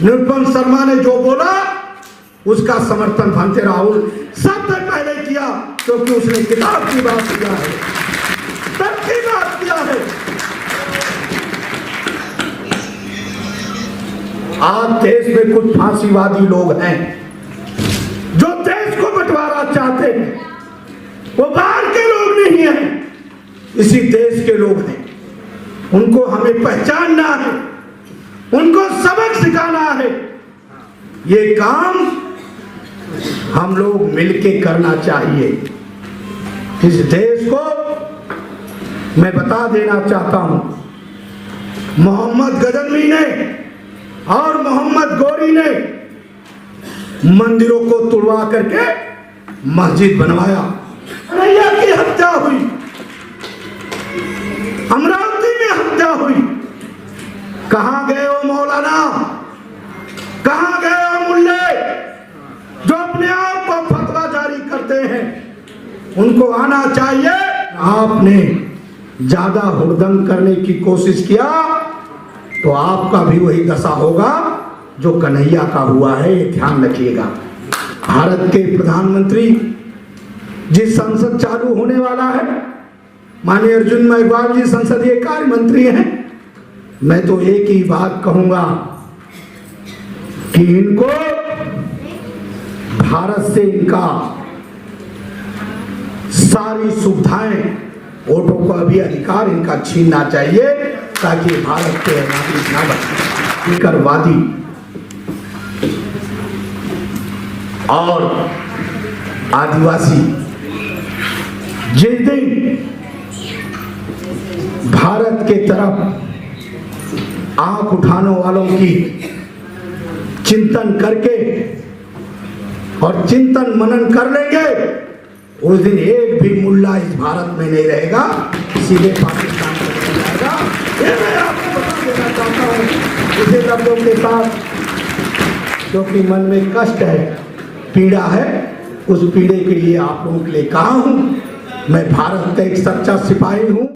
निरुपम शर्मा ने जो बोला उसका समर्थन भंते राहुल सबसे पहले किया, क्योंकि उसने किताब की बात किया है, तब की बात किया है। आज देश में कुछ फांसीवादी लोग हैं जो देश को बंटवारा चाहते हैं, वो बाहर के लोग नहीं हैं, इसी देश के लोग हैं। उनको हमें पहचानना है, उनको सबक सिखाना है। ये काम हम लोग मिलके करना चाहिए। इस देश को मैं बता देना चाहता हूं, मोहम्मद गजनवी ने और मोहम्मद गौरी ने मंदिरों को तुड़वा करके मस्जिद बनवाया। कन्हैया की हत्या हुई, अमरावती में हत्या हुई। कहां गए हो मौलाना, कहां गए हो मुल्ले जो अपने आप को फतवा जारी करते हैं? उनको आना चाहिए। आपने ज्यादा हुड़दंग करने की कोशिश किया तो आपका भी वही दशा होगा जो कन्हैया का हुआ है, ये ध्यान रखिएगा। भारत के प्रधानमंत्री जिस संसद चालू होने वाला है, माननीय अर्जुन मेघवाल जी संसदीय कार्य मंत्री हैं, मैं तो एक ही बात कहूंगा कि इनको भारत से इनका सारी सुविधाएं, वोटों का भी अधिकार इनका छीनना चाहिए, ताकि भारत के नागरिक ना बने। फिकरवादी और आदिवासी जिस दिन भारत के तरफ आंख उठाने वालों की चिंतन करके और चिंतन मनन कर लेंगे, उस दिन एक भी मुल्ला इस भारत में नहीं रहेगा, सीधे पाकिस्तान में चला जाएगा। ये मैं आपको बता देना चाहता हूँ इसे शब्दों के साथ, क्योंकि मन में कष्ट है, पीड़ा है। उस पीड़े के लिए आप लोगों के लिए कहा हूँ, मैं भारत का एक सच्चा सिपाही हूँ।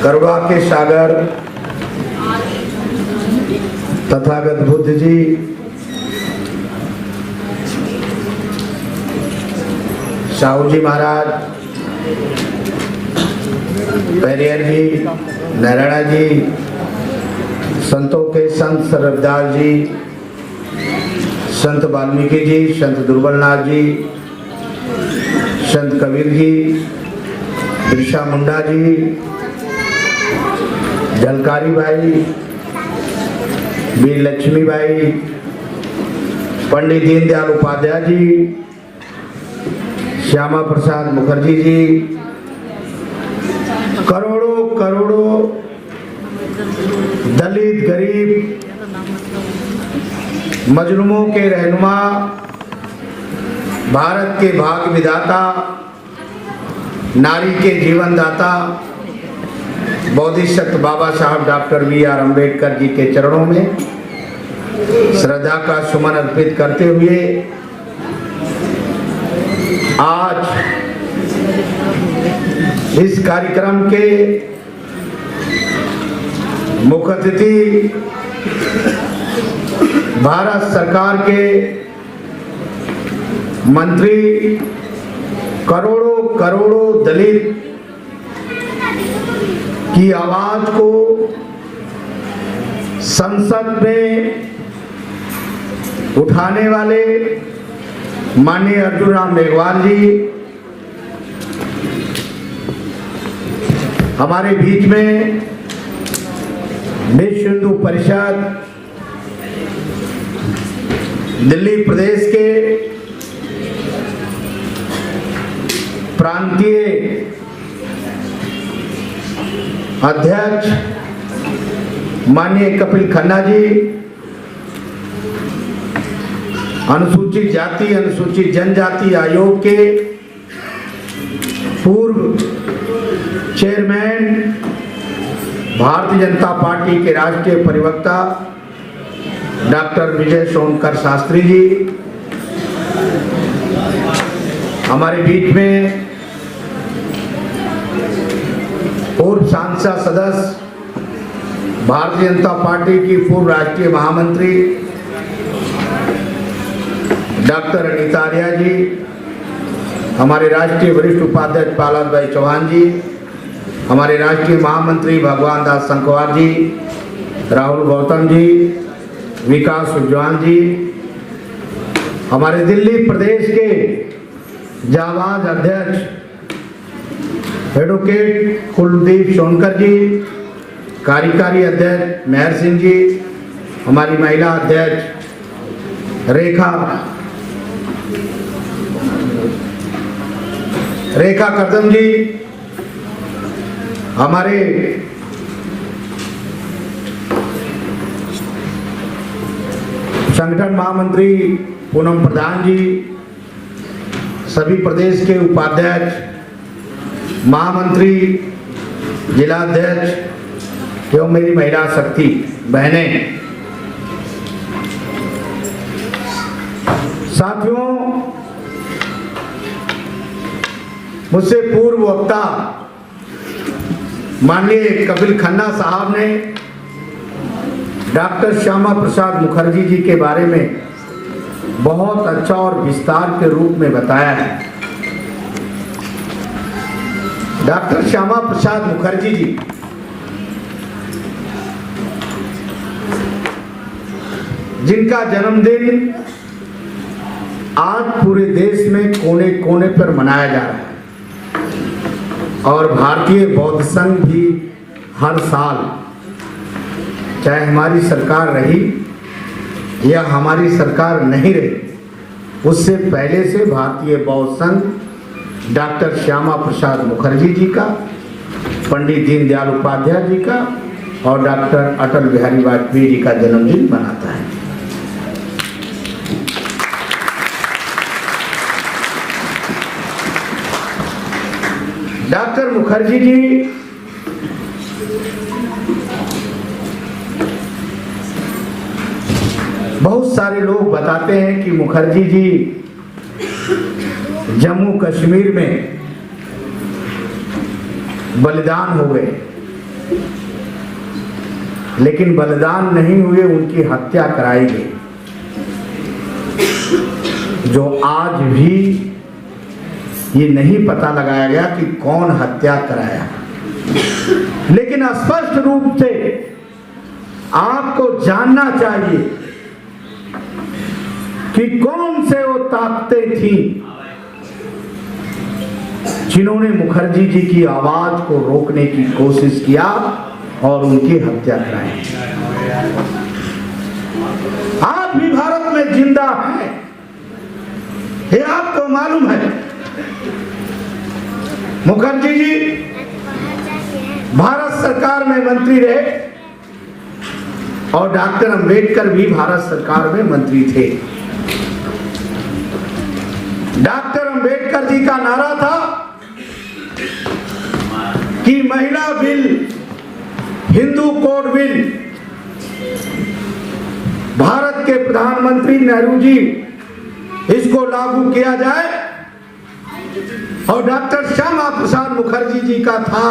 करुणा के सागर तथागत बुद्ध जी, साहू जी महाराज, पेरियर जी, नारायणा जी, संतों के संत रविदास जी, संत वाल्मीकि जी, संत दुर्बलनाथ जी, संत कबीर जी, बिरसा मुंडा जी, झलकारी भाई, वीर लक्ष्मी भाई, पंडित दीनदयाल उपाध्याय जी, श्यामा प्रसाद मुखर्जी जी, करोड़ों करोड़ों दलित गरीब मजलूमों के रहनुमा, भारत के भाग्य विधाता, नारी के जीवन दाता बोधिसत्व बाबा साहब डॉक्टर बी.आर. अम्बेडकर जी के चरणों में श्रद्धा का सुमन अर्पित करते हुए आज इस कार्यक्रम के मुख्य अतिथि भारत सरकार के मंत्री, करोड़ों करोड़ों दलित की आवाज को संसद में उठाने वाले माननीय अर्जुन राम मेघवाल जी हमारे बीच में, विश्व हिंदू परिषद दिल्ली प्रदेश के प्रांतीय अध्यक्ष माननीय कपिल खन्ना जी, अनुसूचित जाति अनुसूचित जनजाति आयोग के पूर्व चेयरमैन, भारतीय जनता पार्टी के राष्ट्रीय प्रवक्ता डॉक्टर विजय सोनकर शास्त्री जी हमारे बीच में, पूर्व सांसद सदस्य, भारतीय जनता पार्टी की पूर्व राष्ट्रीय महामंत्री डॉक्टर अनीता आर्या जी, हमारे राष्ट्रीय वरिष्ठ उपाध्यक्ष पालाद भाई चौहान जी, हमारे राष्ट्रीय महामंत्री भगवान दास संकवार जी, राहुल गौतम जी, विकास उज्जवल जी, हमारे दिल्ली प्रदेश के जाबाज अध्यक्ष एडवोकेट कुलदीप सोनकर जी, कार्यकारी अध्यक्ष मेहर सिंह जी, हमारी महिला अध्यक्ष रेखा कदम जी, हमारे संगठन महामंत्री पूनम प्रधान जी, सभी प्रदेश के उपाध्यक्ष, महामंत्री, जिलाध्यक्ष एवं मेरी महिला शक्ति बहनें, साथियों, मुझसे पूर्व वक्ता माननीय कपिल खन्ना साहब ने डॉक्टर श्यामा प्रसाद मुखर्जी जी के बारे में बहुत अच्छा और विस्तार के रूप में बताया है। डॉक्टर श्यामा प्रसाद मुखर्जी जी जिनका जन्मदिन आज पूरे देश में कोने कोने पर मनाया जा रहा है और भारतीय बौद्ध संघ भी हर साल, चाहे हमारी सरकार रही या हमारी सरकार नहीं रही, उससे पहले से भारतीय बौद्ध संघ डॉक्टर श्यामा प्रसाद मुखर्जी जी का, पंडित दीनदयाल उपाध्याय जी का और डॉक्टर अटल बिहारी वाजपेयी जी का जन्मदिन मनाता है। डॉक्टर मुखर्जी जी बहुत सारे लोग बताते हैं कि मुखर्जी जी जम्मू कश्मीर में बलिदान हो गए, लेकिन बलिदान नहीं हुए, उनकी हत्या कराई गई, जो आज भी ये नहीं पता लगाया गया कि कौन हत्या कराया। लेकिन स्पष्ट रूप से आपको जानना चाहिए कि कौन से वो ताकतें थी जिन्होंने मुखर्जी जी की आवाज को रोकने की कोशिश किया और उनकी हत्या कराई। आप भी भारत में जिंदा हैं, ये आपको मालूम है। मुखर्जी जी भारत सरकार में मंत्री रहे और डॉक्टर अंबेडकर भी भारत सरकार में मंत्री थे। डॉक्टर अंबेडकर जी का नारा था कि महिला bill, Hindu code bill, Bharat के प्रधानमंत्री नेहरू जी इसको लागू किया जाए। और डॉक्टर श्यामा प्रसाद मुखर्जी जी का था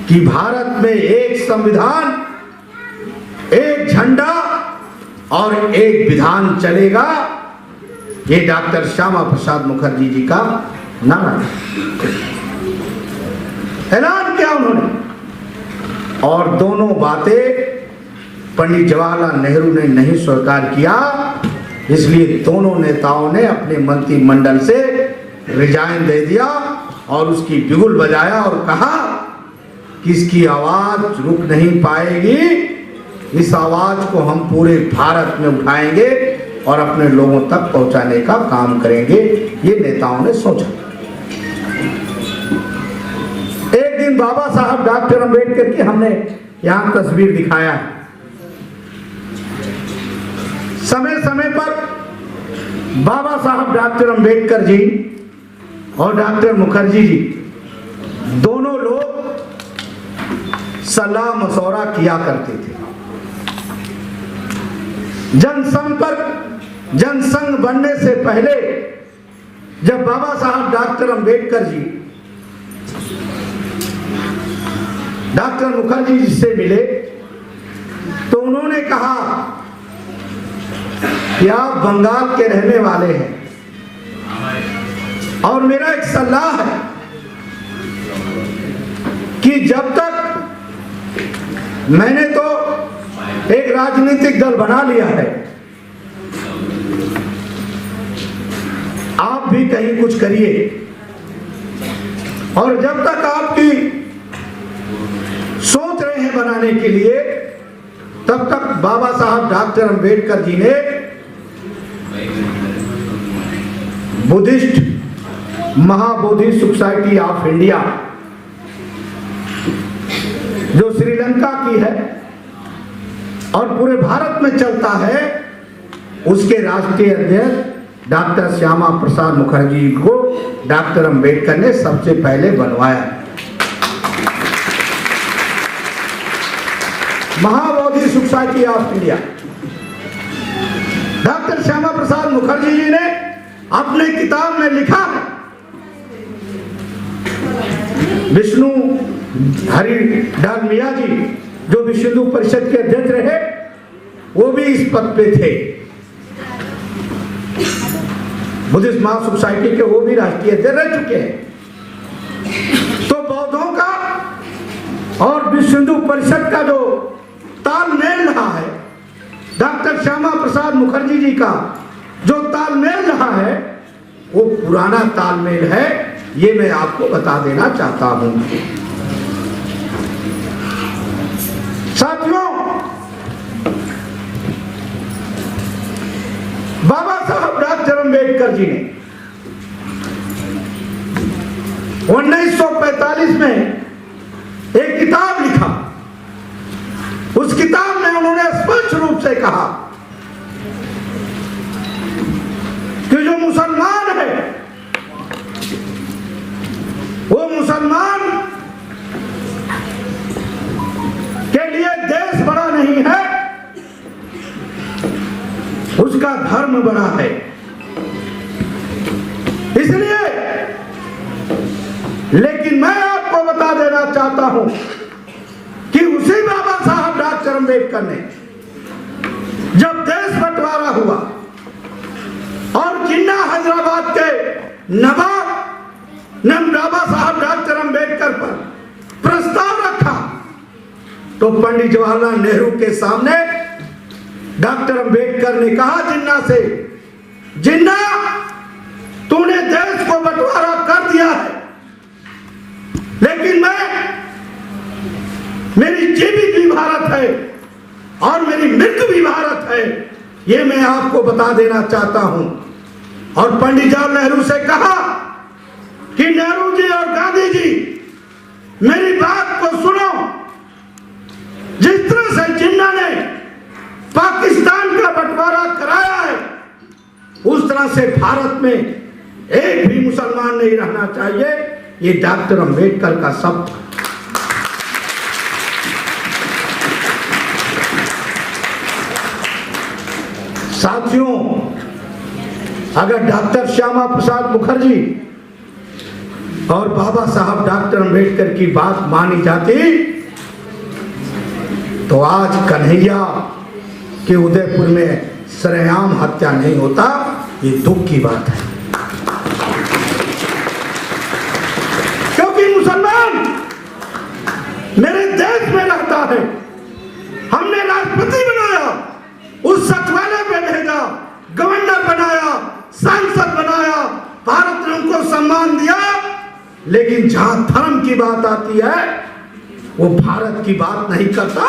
कि भारत में एक संविधान, एक झंडा और एक विधान चलेगा। ये डॉक्टर श्यामा प्रसाद मुखर्जी जी का नारा ऐलान किया उन्होंने, और दोनों बातें पंडित जवाहरलाल नेहरू ने नहीं स्वीकार किया। इसलिए दोनों नेताओं ने अपने मंत्रिमंडल से रिजाइन दे दिया और उसकी बिगुल बजाया और कहा कि इसकी आवाज रुक नहीं पाएगी, इस आवाज को हम पूरे भारत में उठाएंगे और अपने लोगों तक पहुंचाने का काम करेंगे। ये नेताओं ने सोचा। एक दिन बाबा साहब डॉक्टर अंबेडकर की हमने यहां तस्वीर दिखाया है। समय समय पर बाबा साहब डॉक्टर अंबेडकर जी और डॉक्टर मुखर्जी जी दोनों लोग सलाह मशवरा किया करते थे। जनसंपर्क जनसंघ बनने से पहले जब बाबा साहब डॉक्टर अंबेडकर जी डॉक्टर मुखर्जी जी से मिले तो उन्होंने कहा कि आप बंगाल के रहने वाले हैं और मेरा एक सलाह है कि जब तक मैंने तो एक राजनीतिक दल बना लिया है, आप भी कहीं कुछ करिए और जब तक आपकी सोच रहे हैं बनाने के लिए तब तक बाबा साहब डॉक्टर अंबेडकर जी ने Buddhist Mahabodhi society of India जो श्रीलंका की है और पूरे भारत में चलता है, उसके राष्ट्रीय अध्यक्ष डॉक्टर श्यामा प्रसाद मुखर्जी को डॉक्टर अंबेडकर ने सबसे पहले बनवाया। Mahabodhi society of India doctor Shyama Prasad Mukherjee ji ने अपने किताब में लिखा है, विष्णु हरि डालमिया जी जो विश्व हिंदू परिषद के अध्यक्ष रहे, वो भी इस पद पे थे। बुद्धिस्ट महा सोसाइटी के वो भी राष्ट्रीय अध्यक्ष रह चुके हैं। तो बौद्धों का और विश्व हिंदू परिषद का जो तालमेल रहा है, डॉक्टर श्यामा प्रसाद मुखर्जी जी का जो तालमेल रहा है, वो पुराना तालमेल है, ये मैं आपको बता देना चाहता हूं। साथियों, बाबा साहब डॉक्टर अंबेडकर जी ने 1945 में एक किताब लिखा। उस किताब में उन्होंने स्पष्ट रूप से कहा कि जो मुसलमान है वो मुसलमान के लिए देश बड़ा नहीं है, उसका धर्म बड़ा है। इसलिए लेकिन मैं आपको बता देना चाहता हूं कि उसी बाबा साहब डॉक्टर अंबेडकर ने जब देश बंटवारा हुआ और जिन्ना हैदराबाद के नवाब ने बाबा साहब डॉक्टर अंबेडकर पर प्रस्ताव रखा तो पंडित जवाहरलाल नेहरू के सामने डॉक्टर अंबेडकर ने कहा जिन्ना से, जिन्ना तूने देश को बंटवारा कर दिया है, लेकिन मेरी जीवित भी भारत है और मेरी मृत्यु भी भारत है, ये मैं आपको बता देना चाहता हूं। और पंडित जवाहरलाल नेहरू से कहा कि नेहरू जी और गांधी जी मेरी बात को सुनो, जिस तरह से जिन्ना ने पाकिस्तान का बंटवारा कराया है, उस तरह से भारत में एक भी मुसलमान नहीं रहना चाहिए। ये डॉक्टर अंबेडकर का शब्द। साथियों, अगर डॉक्टर श्यामा प्रसाद मुखर्जी और बाबा साहब डॉक्टर अंबेडकर की बात मानी जाती तो आज कन्हैया के उदयपुर में सरेआम हत्या नहीं होता। ये दुख की बात है, क्योंकि मुसलमान मेरे देश में रहता है, हमने राष्ट्रपति बनाया, उस सचिवालय पे भेजा, गवर्नर बनाया, सांसद बनाया, भारत ने उनको सम्मान दिया, लेकिन जहां धर्म की बात आती है वो भारत की बात नहीं करता,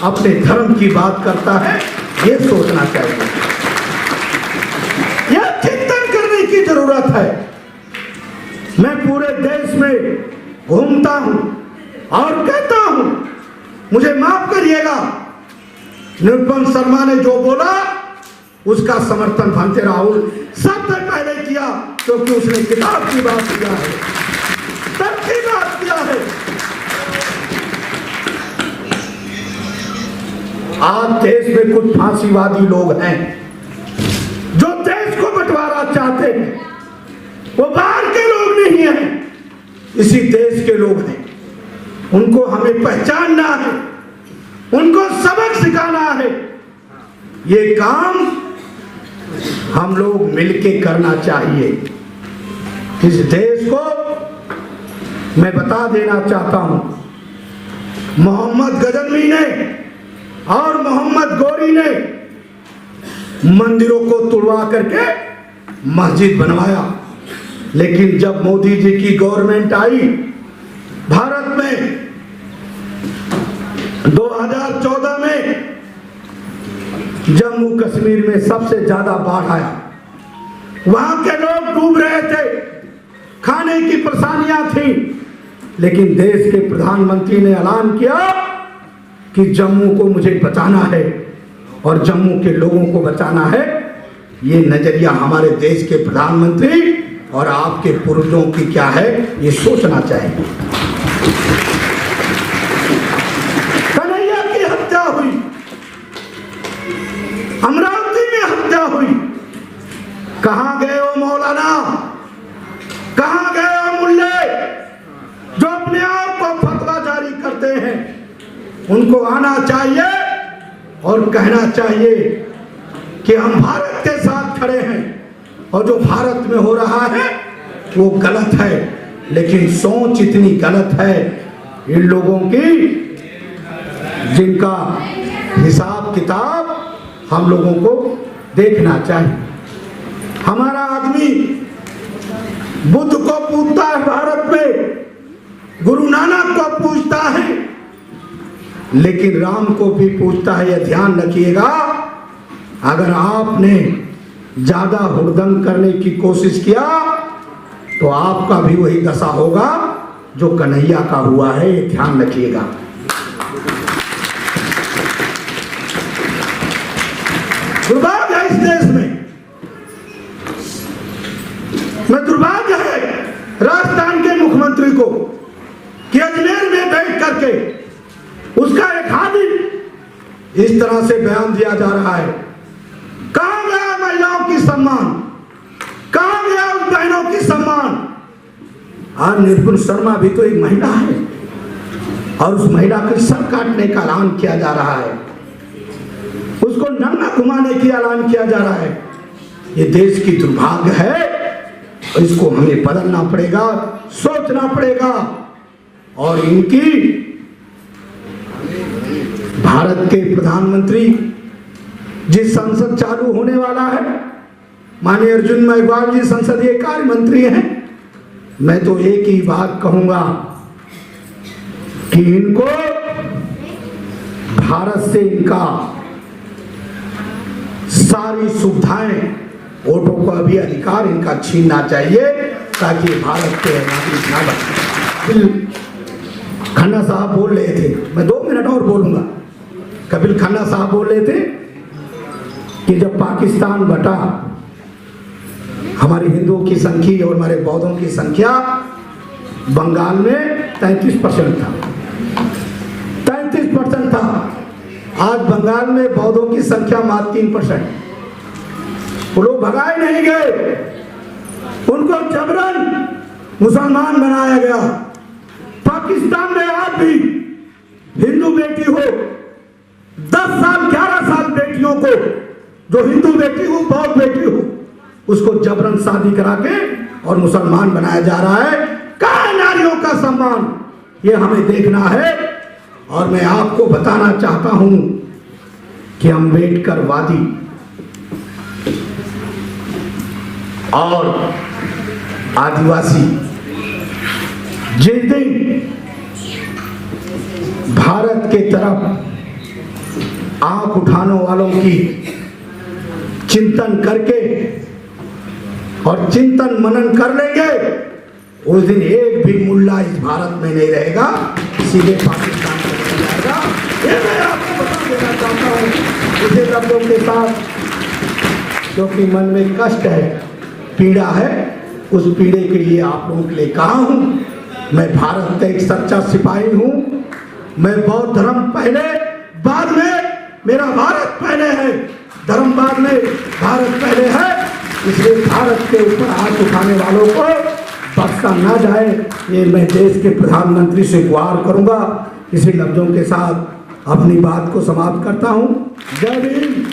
अपने धर्म की बात करता है। ये सोचना चाहिए, यह चिंतन करने की जरूरत है। मैं पूरे देश में घूमता हूं और कहता हूं, मुझे माफ करिएगा, निरुपम शर्मा ने जो बोला उसका समर्थन भंते राहुल सबसे पहले किया, क्योंकि उसने किताब की बात किया है, तब की बात किया है। आज देश में कुछ फांसीवादी लोग हैं जो देश को बंटवारा चाहते हैं। वो बाहर के लोग नहीं हैं, इसी देश के लोग हैं। उनको हमें पहचानना है, उनको सबक सिखाना है। ये काम हम लोग मिलके करना चाहिए। इस देश को मैं बता देना चाहता हूं, मोहम्मद गजनवी ने और मोहम्मद गौरी ने मंदिरों को तुड़वा करके मस्जिद बनवाया, लेकिन जब मोदी जी की गवर्नमेंट आई भारत में 2014 में जम्मू कश्मीर में सबसे ज्यादा बाढ़ आया, वहां के लोग डूब रहे थे, खाने की परेशानियां थी, लेकिन देश के प्रधानमंत्री ने ऐलान किया कि जम्मू को मुझे बचाना है और जम्मू के लोगों को बचाना है। ये नजरिया हमारे देश के प्रधानमंत्री और आपके पूर्वजों की क्या है, ये सोचना चाहिए। कन्हैया की हत्या हुई, अमरावती में हत्या हुई, कहां गए वो मौलाना, कहां गए वो मुल्ले जो अपने आप को फतवा जारी करते हैं? उनको आना चाहिए और कहना चाहिए कि हम भारत के साथ खड़े हैं और जो भारत में हो रहा है वो गलत है, लेकिन सोच इतनी गलत है इन लोगों की जिनका हिसाब किताब हम लोगों को देखना चाहिए। हमारा आदमी बुद्ध को पूजता है भारत में, गुरु नानक को पूजता है, लेकिन राम को भी पूजता है। यह ध्यान रखिएगा, अगर आपने ज्यादा हुड़दंग करने की कोशिश किया तो आपका भी वही दशा होगा जो कन्हैया का हुआ है, ये ध्यान रखिएगा। दुर्भाग्य है इस देश में, मैं दुर्भाग्य है राजस्थान के मुख्यमंत्री को कि अजमेर में बैठ करके उसका एक हादी इस तरह से बयान दिया जा रहा है। कहां गया महिलाओं की सम्मान, कहां गया उस बहनों की सम्मान? आज निर्गुण शर्मा भी तो एक महिला है और उस महिला के सर काटने का ऐलान किया जा रहा है, उसको नंगा घुमाने की ऐलान किया जा रहा है। ये देश की दुर्भाग्य है, इसको हमें बदलना पड़ेगा, सोचना पड़ेगा। और इनकी भारत के प्रधानमंत्री जिस संसद चालू होने वाला है, माननीय अर्जुन मेघवाल जी संसदीय कार्य मंत्री हैं, मैं तो एक ही बात कहूंगा कि इनको भारत से इनका सारी सुविधाएं, वोटों का भी अधिकार इनका छीनना चाहिए ताकि भारत के नागरिक ना बने। खन्ना साहब बोल रहे थे, मैं 2 मिनट और बोलूंगा। कपिल खन्ना साहब बोल रहे थे कि जब पाकिस्तान बटा, हमारे हिंदुओं की संख्या और हमारे बौद्धों की संख्या बंगाल में 33% था, 33% था। आज बंगाल में बौद्धों की संख्या मात्र 3%। वो लोग भगाए नहीं गए, उनको जबरन मुसलमान बनाया गया। पाकिस्तान में आज भी हिंदू बेटी हो, 10 साल 11 साल बेटियों को, जो हिंदू बेटी हो बौद्ध बेटी हो, उसको जबरन शादी करा के और मुसलमान बनाया जा रहा है। कहां है नारियों का सम्मान? ये हमें देखना है। और मैं आपको बताना चाहता हूं कि अम्बेडकर वादी और आदिवासी जिस दिन भारत के तरफ आंख उठाने वालों की चिंतन करके और चिंतन मनन कर लेंगे, उस दिन एक भी मुल्ला इस भारत में नहीं रहेगा, सीधे पाकिस्तान को चला जाएगा। ये मैं आपको बता देना चाहता हूँ इसे शब्दों के साथ, क्योंकि मन में कष्ट है, पीड़ा है, उस पीड़े के लिए आप लोगों के लिए कहा हूँ। मैं भारत का एक सच्चा सिपाही हूँ। मैं बौद्ध धर्म पहले, बाद में मेरा भारत पहले है, धर्मवाद में भारत पहले है, इसलिए भारत के ऊपर हाथ उठाने वालों को बख्शा ना जाए, ये मैं देश के प्रधानमंत्री से गुहार करूंगा। इसी लफ्जों के साथ अपनी बात को समाप्त करता हूं। जय भीम।